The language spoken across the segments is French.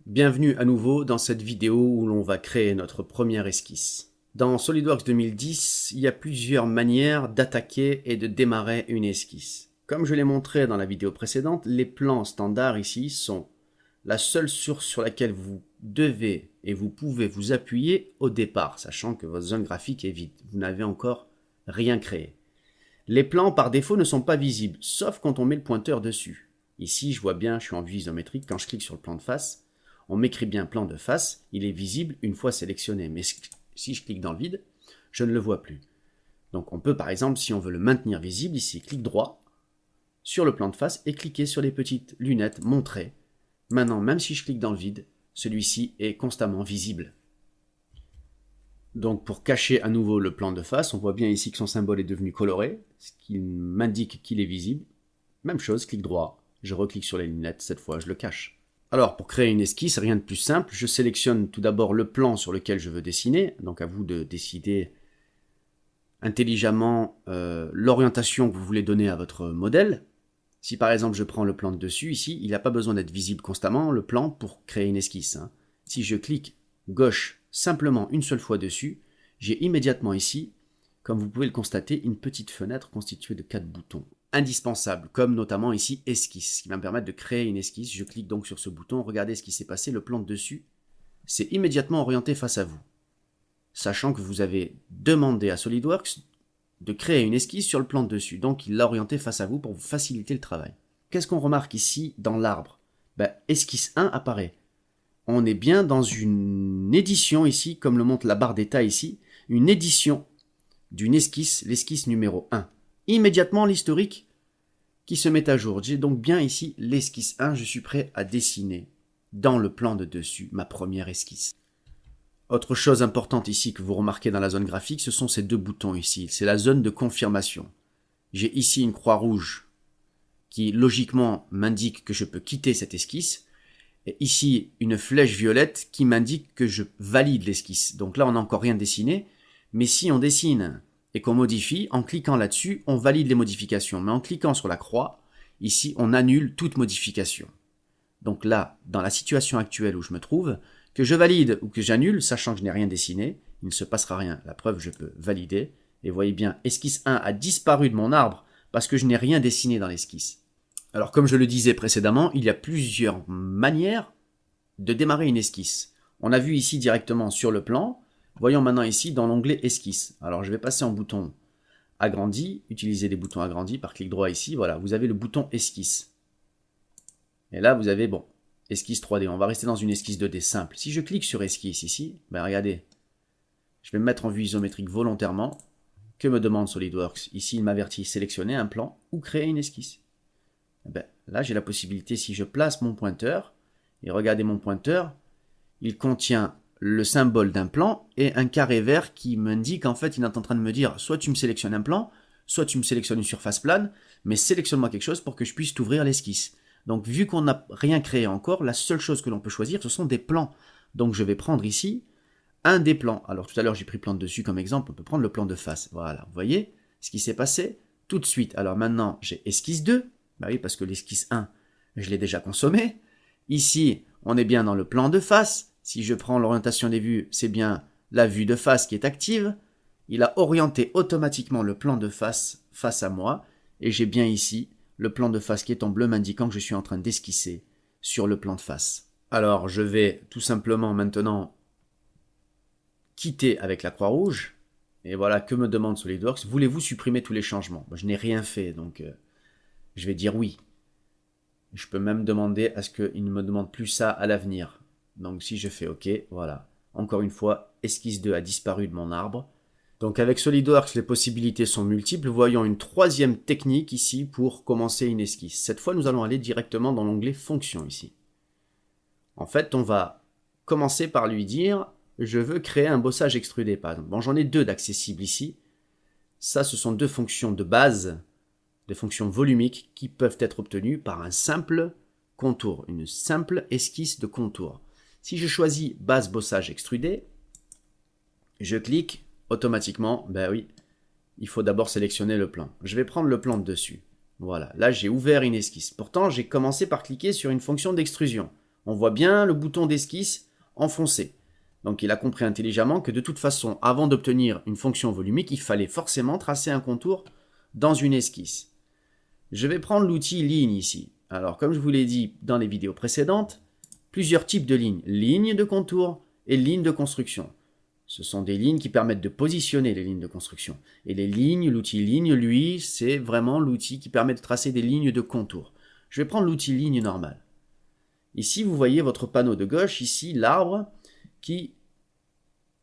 Bienvenue à nouveau dans cette vidéo où l'on va créer notre première esquisse. Dans SolidWorks 2010, il y a plusieurs manières d'attaquer et de démarrer une esquisse. Comme je l'ai montré dans la vidéo précédente, les plans standards ici sont la seule source sur laquelle vous devez et vous pouvez vous appuyer au départ, sachant que votre zone graphique est vide. Vous n'avez encore rien créé. Les plans par défaut ne sont pas visibles, sauf quand on met le pointeur dessus. Ici, je vois bien, je suis en vue isométrique, quand je clique sur le plan de face, on m'écrit bien plan de face, il est visible une fois sélectionné, mais si je clique dans le vide, je ne le vois plus. Donc on peut par exemple, si on veut le maintenir visible, ici, clic droit sur le plan de face et cliquer sur les petites lunettes montrer. Maintenant, même si je clique dans le vide, celui-ci est constamment visible. Donc pour cacher à nouveau le plan de face, on voit bien ici que son symbole est devenu coloré, ce qui m'indique qu'il est visible. Même chose, clic droit, je reclique sur les lunettes, cette fois je le cache. Alors, pour créer une esquisse, rien de plus simple, je sélectionne tout d'abord le plan sur lequel je veux dessiner, donc à vous de décider intelligemment l'orientation que vous voulez donner à votre modèle. Si par exemple je prends le plan de dessus, ici, il n'a pas besoin d'être visible constamment, le plan, pour créer une esquisse. Si je clique gauche simplement une seule fois dessus, j'ai immédiatement ici, comme vous pouvez le constater, une petite fenêtre constituée de 4 boutons. Indispensable, comme notamment ici esquisse, qui va me permettre de créer une esquisse. Je clique donc sur ce bouton, regardez ce qui s'est passé, le plan de dessus c'est immédiatement orienté face à vous. Sachant que vous avez demandé à SolidWorks de créer une esquisse sur le plan de dessus, donc il l'a orienté face à vous pour vous faciliter le travail. Qu'est-ce qu'on remarque ici dans l'arbre? Esquisse 1 apparaît. On est bien dans une édition ici, comme le montre la barre d'état ici, une édition d'une esquisse, l'esquisse numéro 1. Immédiatement l'historique qui se met à jour. J'ai donc bien ici l'esquisse 1, je suis prêt à dessiner dans le plan de dessus ma première esquisse. Autre chose importante ici que vous remarquez dans la zone graphique, ce sont ces deux boutons ici, c'est la zone de confirmation. J'ai ici une croix rouge qui logiquement m'indique que je peux quitter cette esquisse, et ici une flèche violette qui m'indique que je valide l'esquisse. Donc là on n'a encore rien dessiné, mais si on dessine et qu'on modifie, en cliquant là-dessus, on valide les modifications. Mais en cliquant sur la croix, ici, on annule toute modification. Donc là, dans la situation actuelle où je me trouve, que je valide ou que j'annule, sachant que je n'ai rien dessiné, il ne se passera rien. La preuve, je peux valider. Et voyez bien, esquisse 1 a disparu de mon arbre parce que je n'ai rien dessiné dans l'esquisse. Alors, comme je le disais précédemment, il y a plusieurs manières de démarrer une esquisse. On a vu ici directement sur le plan. Voyons maintenant ici dans l'onglet esquisse. Alors je vais passer en bouton agrandi, utiliser des boutons agrandis par clic droit ici. Voilà, vous avez le bouton esquisse. Et là vous avez, esquisse 3D. On va rester dans une esquisse 2D simple. Si je clique sur esquisse ici, regardez, je vais me mettre en vue isométrique volontairement. Que me demande SolidWorks? Ici il m'avertit sélectionner un plan ou créer une esquisse. Là j'ai la possibilité, si je place mon pointeur, et regardez mon pointeur, il contient le symbole d'un plan et un carré vert qui m'indique, en fait, il est en train de me dire, soit tu me sélectionnes un plan, soit tu me sélectionnes une surface plane, mais sélectionne-moi quelque chose pour que je puisse t'ouvrir l'esquisse. Donc, vu qu'on n'a rien créé encore, la seule chose que l'on peut choisir, ce sont des plans. Donc, je vais prendre ici un des plans. Alors, tout à l'heure, j'ai pris plan de dessus comme exemple, on peut prendre le plan de face. Voilà, vous voyez ce qui s'est passé tout de suite. Alors maintenant, j'ai esquisse 2, oui, parce que l'esquisse 1, je l'ai déjà consommé. Ici, on est bien dans le plan de face. Si je prends l'orientation des vues, c'est bien la vue de face qui est active. Il a orienté automatiquement le plan de face à moi. Et j'ai bien ici le plan de face qui est en bleu m'indiquant que je suis en train d'esquisser sur le plan de face. Alors je vais tout simplement maintenant quitter avec la croix rouge. Et voilà, que me demande SolidWorks? Voulez-vous supprimer tous les changements? Je n'ai rien fait, donc je vais dire oui. Je peux même demander à ce qu'il ne me demande plus ça à l'avenir. Donc si je fais OK, voilà. Encore une fois, esquisse 2 a disparu de mon arbre. Donc avec SolidWorks, les possibilités sont multiples. Voyons une troisième technique ici pour commencer une esquisse. Cette fois, nous allons aller directement dans l'onglet Fonctions ici. En fait, on va commencer par lui dire « Je veux créer un bossage extrudé ». Par exemple. J'en ai deux d'accessibles ici. Ça, ce sont deux fonctions de base, des fonctions volumiques qui peuvent être obtenues par un simple contour, une simple esquisse de contour. Si je choisis base bossage extrudé, je clique automatiquement, oui, il faut d'abord sélectionner le plan. Je vais prendre le plan de dessus. Voilà, là j'ai ouvert une esquisse. Pourtant j'ai commencé par cliquer sur une fonction d'extrusion. On voit bien le bouton d'esquisse enfoncé. Donc il a compris intelligemment que de toute façon, avant d'obtenir une fonction volumique, il fallait forcément tracer un contour dans une esquisse. Je vais prendre l'outil ligne ici. Alors comme je vous l'ai dit dans les vidéos précédentes, plusieurs types de lignes. Lignes de contour et lignes de construction. Ce sont des lignes qui permettent de positionner les lignes de construction. Et les lignes, l'outil ligne, lui, c'est vraiment l'outil qui permet de tracer des lignes de contour. Je vais prendre l'outil ligne normal. Ici, vous voyez votre panneau de gauche, ici, l'arbre, qui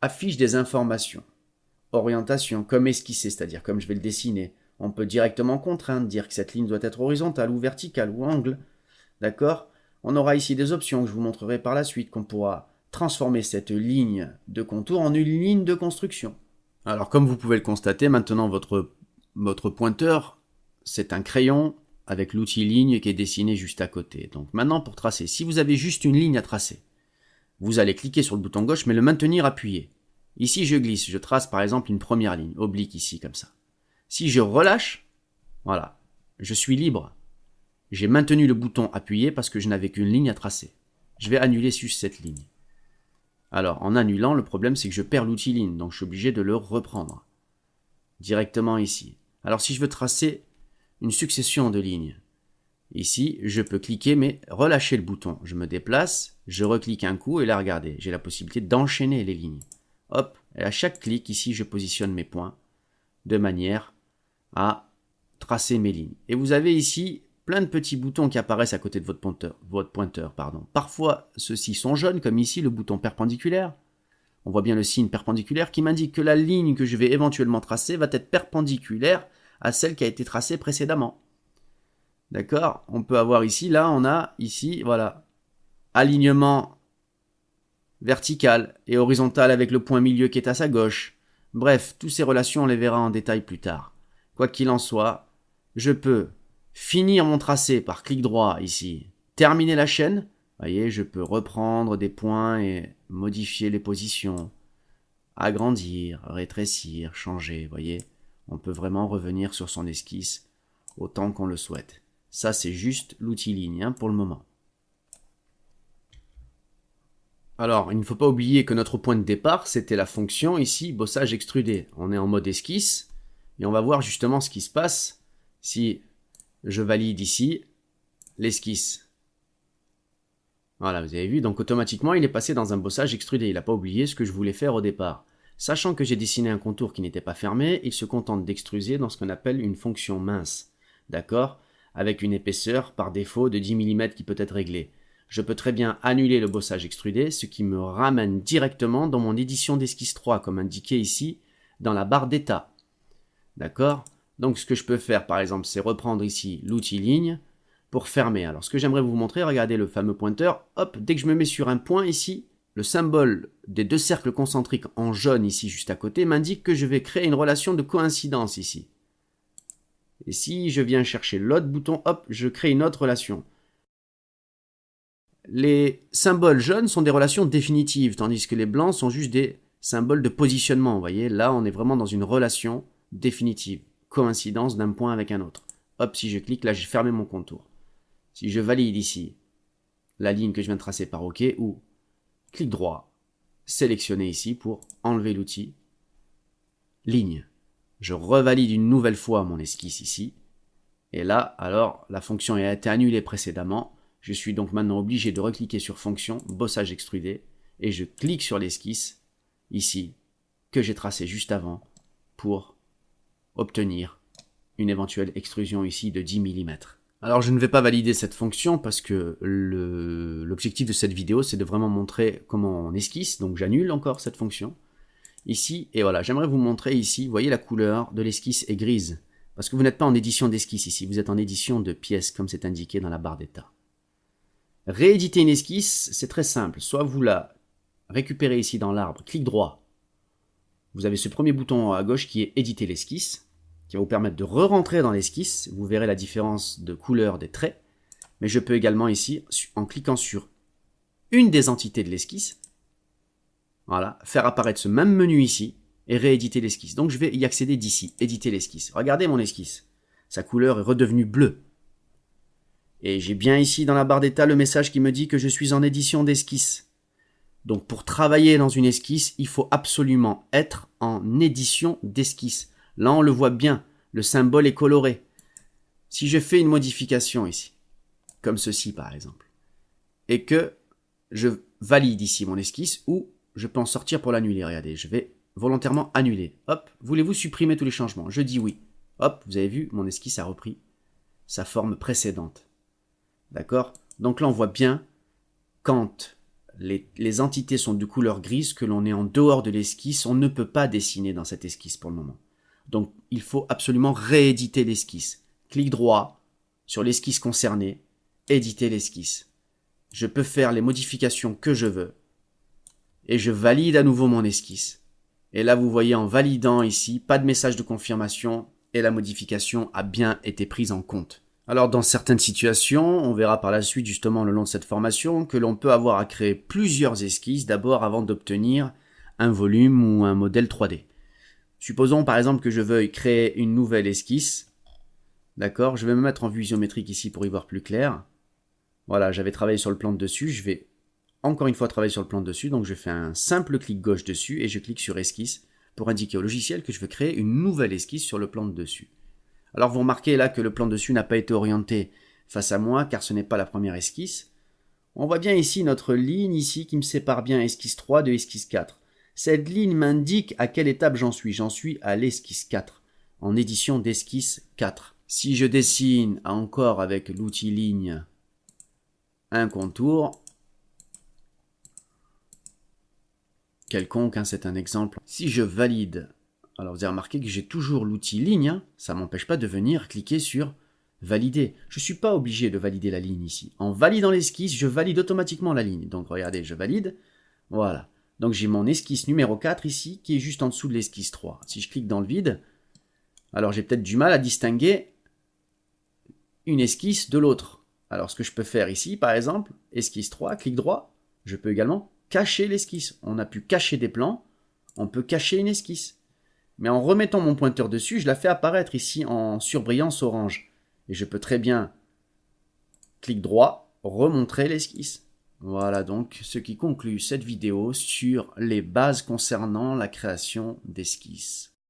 affiche des informations. Orientation, comme esquissé, c'est-à-dire comme je vais le dessiner. On peut directement contraindre, dire que cette ligne doit être horizontale ou verticale ou angle. D'accord? On aura ici des options que je vous montrerai par la suite, qu'on pourra transformer cette ligne de contour en une ligne de construction. Alors comme vous pouvez le constater, maintenant votre pointeur, c'est un crayon avec l'outil ligne qui est dessiné juste à côté. Donc maintenant pour tracer, si vous avez juste une ligne à tracer, vous allez cliquer sur le bouton gauche mais le maintenir appuyé. Ici je glisse, je trace par exemple une première ligne, oblique ici comme ça. Si je relâche, voilà, je suis libre. J'ai maintenu le bouton appuyé parce que je n'avais qu'une ligne à tracer. Je vais annuler juste cette ligne. Alors, en annulant, le problème c'est que je perds l'outil ligne, donc je suis obligé de le reprendre. Directement ici. Alors si je veux tracer une succession de lignes, ici, je peux cliquer mais relâcher le bouton. Je me déplace, je reclique un coup et là, regardez, j'ai la possibilité d'enchaîner les lignes. Hop, et à chaque clic, ici, je positionne mes points de manière à tracer mes lignes. Et vous avez ici plein de petits boutons qui apparaissent à côté de votre pointeur. Parfois, ceux-ci sont jaunes, comme ici le bouton perpendiculaire. On voit bien le signe perpendiculaire qui m'indique que la ligne que je vais éventuellement tracer va être perpendiculaire à celle qui a été tracée précédemment. D'accord? On peut avoir ici, là, on a ici, voilà, alignement vertical et horizontal avec le point milieu qui est à sa gauche. Bref, toutes ces relations, on les verra en détail plus tard. Quoi qu'il en soit, je peux finir mon tracé par clic droit ici, terminer la chaîne. Vous voyez, je peux reprendre des points et modifier les positions, agrandir, rétrécir, changer. Vous voyez, on peut vraiment revenir sur son esquisse autant qu'on le souhaite. Ça, c'est juste l'outil ligne pour le moment. Alors, il ne faut pas oublier que notre point de départ, c'était la fonction ici, bossage extrudé. On est en mode esquisse et on va voir justement ce qui se passe si je valide ici l'esquisse. Voilà, vous avez vu, donc automatiquement, il est passé dans un bossage extrudé. Il n'a pas oublié ce que je voulais faire au départ. Sachant que j'ai dessiné un contour qui n'était pas fermé, il se contente d'extruser dans ce qu'on appelle une fonction mince. D'accord? Avec une épaisseur par défaut de 10 mm qui peut être réglée. Je peux très bien annuler le bossage extrudé, ce qui me ramène directement dans mon édition d'esquisse 3, comme indiqué ici dans la barre d'état. D'accord? Donc ce que je peux faire par exemple, c'est reprendre ici l'outil ligne pour fermer. Alors ce que j'aimerais vous montrer, regardez le fameux pointeur, hop, dès que je me mets sur un point ici, le symbole des deux cercles concentriques en jaune ici juste à côté m'indique que je vais créer une relation de coïncidence ici. Et si je viens chercher l'autre bouton, hop, je crée une autre relation. Les symboles jaunes sont des relations définitives, tandis que les blancs sont juste des symboles de positionnement. Vous voyez, là on est vraiment dans une relation définitive, coïncidence d'un point avec un autre. Hop, si je clique, là j'ai fermé mon contour. Si je valide ici la ligne que je viens de tracer par OK, ou clic droit, sélectionner ici pour enlever l'outil, ligne. Je revalide une nouvelle fois mon esquisse ici, et là, alors, la fonction a été annulée précédemment. Je suis donc maintenant obligé de recliquer sur fonction, bossage extrudé, et je clique sur l'esquisse, ici, que j'ai tracé juste avant, pour obtenir une éventuelle extrusion ici de 10 mm. Alors je ne vais pas valider cette fonction parce que l'objectif de cette vidéo c'est de vraiment montrer comment on esquisse, donc j'annule encore cette fonction. Ici, et voilà, j'aimerais vous montrer ici, vous voyez la couleur de l'esquisse est grise, parce que vous n'êtes pas en édition d'esquisse ici, vous êtes en édition de pièces comme c'est indiqué dans la barre d'état. Rééditer une esquisse, c'est très simple, soit vous la récupérez ici dans l'arbre, clic droit, vous avez ce premier bouton à gauche qui est éditer l'esquisse, qui va vous permettre de re-rentrer dans l'esquisse, vous verrez la différence de couleur des traits, mais je peux également ici, en cliquant sur une des entités de l'esquisse, voilà, faire apparaître ce même menu ici, et rééditer l'esquisse. Donc je vais y accéder d'ici, éditer l'esquisse. Regardez mon esquisse, sa couleur est redevenue bleue. Et j'ai bien ici dans la barre d'état le message qui me dit que je suis en édition d'esquisse. Donc pour travailler dans une esquisse, il faut absolument être en édition d'esquisse. Là, on le voit bien, le symbole est coloré. Si je fais une modification ici, comme ceci par exemple, et que je valide ici mon esquisse, ou je peux en sortir pour l'annuler. Regardez, je vais volontairement annuler. Hop, voulez-vous supprimer tous les changements? Je dis oui. Hop, vous avez vu, mon esquisse a repris sa forme précédente. D'accord? Donc là, on voit bien, quand les entités sont de couleur grise, que l'on est en dehors de l'esquisse, on ne peut pas dessiner dans cette esquisse pour le moment. Donc, il faut absolument rééditer l'esquisse. Clic droit sur l'esquisse concernée, éditer l'esquisse. Je peux faire les modifications que je veux. Et je valide à nouveau mon esquisse. Et là, vous voyez en validant ici, pas de message de confirmation et la modification a bien été prise en compte. Alors dans certaines situations, on verra par la suite justement le long de cette formation que l'on peut avoir à créer plusieurs esquisses d'abord avant d'obtenir un volume ou un modèle 3D. Supposons par exemple que je veuille créer une nouvelle esquisse. D'accord, je vais me mettre en vue isométrique ici pour y voir plus clair. Voilà, j'avais travaillé sur le plan de dessus, je vais encore une fois travailler sur le plan de dessus, donc je fais un simple clic gauche dessus et je clique sur esquisse pour indiquer au logiciel que je veux créer une nouvelle esquisse sur le plan de dessus. Alors vous remarquez là que le plan de dessus n'a pas été orienté face à moi car ce n'est pas la première esquisse. On voit bien ici notre ligne ici qui me sépare bien esquisse 3 de esquisse 4. Cette ligne m'indique à quelle étape j'en suis. J'en suis à l'esquisse 4, en édition d'esquisse 4. Si je dessine encore avec l'outil ligne un contour quelconque, c'est un exemple. Si je valide, alors vous avez remarqué que j'ai toujours l'outil ligne, ça ne m'empêche pas de venir cliquer sur valider. Je ne suis pas obligé de valider la ligne ici. En validant l'esquisse, je valide automatiquement la ligne. Donc regardez, je valide, voilà. Donc j'ai mon esquisse numéro 4 ici, qui est juste en dessous de l'esquisse 3. Si je clique dans le vide, alors j'ai peut-être du mal à distinguer une esquisse de l'autre. Alors ce que je peux faire ici, par exemple, esquisse 3, clic droit, je peux également cacher l'esquisse. On a pu cacher des plans, on peut cacher une esquisse. Mais en remettant mon pointeur dessus, je la fais apparaître ici en surbrillance orange. Et je peux très bien, clic droit, remontrer l'esquisse. Voilà donc ce qui conclut cette vidéo sur les bases concernant la création d'esquisses.